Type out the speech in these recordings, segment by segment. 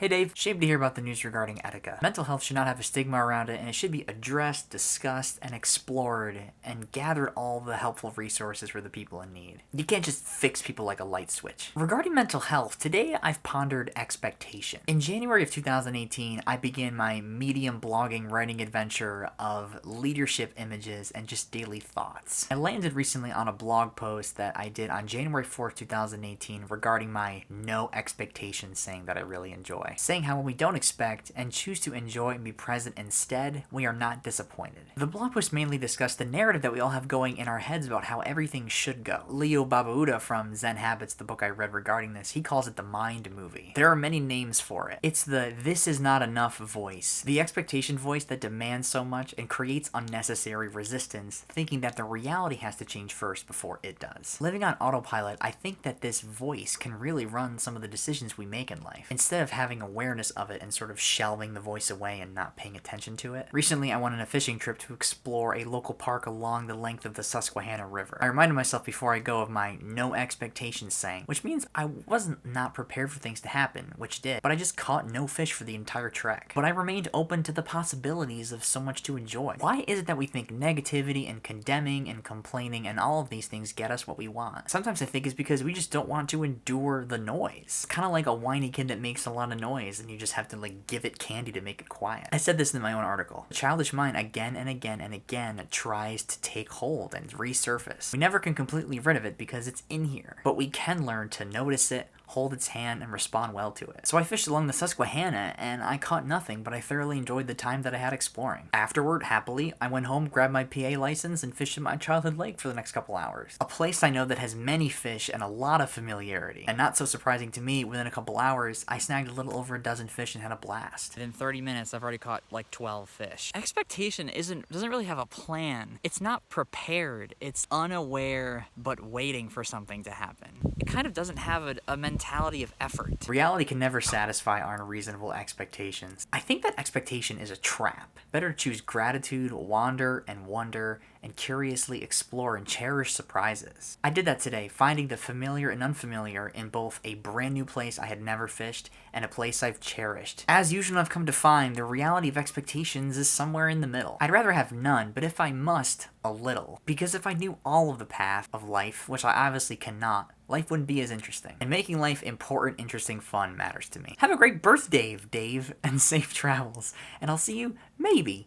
Hey Dave, shame to hear about the news regarding Etika. Mental health should not have a stigma around it, and it should be addressed, discussed, and explored, and gathered all the helpful resources for the people in need. You can't just fix people like a light switch. Regarding mental health, today I've pondered expectation. In January of 2018, I began my Medium blogging writing adventure of leadership images and just daily thoughts. I landed recently on a blog post that I did on January 4th, 2018 regarding my no expectations saying that I really enjoy. Saying how when we don't expect and choose to enjoy and be present instead, we are not disappointed. The blog post mainly discussed the narrative that we all have going in our heads about how everything should go. Leo Babauta from Zen Habits, the book I read regarding this, he calls it the mind movie. There are many names for it. It's the "this is not enough" voice, the expectation voice that demands so much and creates unnecessary resistance, thinking that the reality has to change first before it does. Living on autopilot, I think that this voice can really run some of the decisions we make in life, instead of having awareness of it and sort of shelving the voice away and not paying attention to it. Recently, I went on a fishing trip to explore a local park along the length of the Susquehanna River. I reminded myself before I go of my no expectations saying, which means I wasn't not prepared for things to happen, which did, but I just caught no fish for the entire trek. But I remained open to the possibilities of so much to enjoy. Why is it that we think negativity and condemning and complaining and all of these things get us what we want? Sometimes I think it's because we just don't want to endure the noise. Kind of like a whiny kid that makes a lot of noise and you just have to give it candy to make it quiet. I said this in my own article. The childish mind again and again and again tries to take hold and resurface. We never can completely rid of it because it's in here, but we can learn to notice it, hold its hand, and respond well to it. So I fished along the Susquehanna, and I caught nothing, but I thoroughly enjoyed the time that I had exploring. Afterward, happily, I went home, grabbed my PA license, and fished at my childhood lake for the next couple hours. A place I know that has many fish and a lot of familiarity. And not so surprising to me, within a couple hours, I snagged a little over a dozen fish and had a blast. In 30 minutes, I've already caught like 12 fish. Expectation doesn't really have a plan. It's not prepared. It's unaware, but waiting for something to happen. It kind of doesn't have a mentality of effort. Reality can never satisfy our unreasonable expectations. I think that expectation is a trap. Better to choose gratitude, wander, and wonder, and curiously explore and cherish surprises. I did that today, finding the familiar and unfamiliar in both a brand new place I had never fished and a place I've cherished. As usual, I've come to find the reality of expectations is somewhere in the middle. I'd rather have none, but if I must, a little. Because if I knew all of the path of life, which I obviously cannot, life wouldn't be as interesting. And making life important, interesting, fun matters to me. Have a great birthday, Dave, and safe travels. And I'll see you, maybe,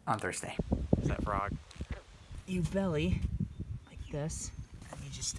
on Thursday. Is that frog? You belly, like this, and you just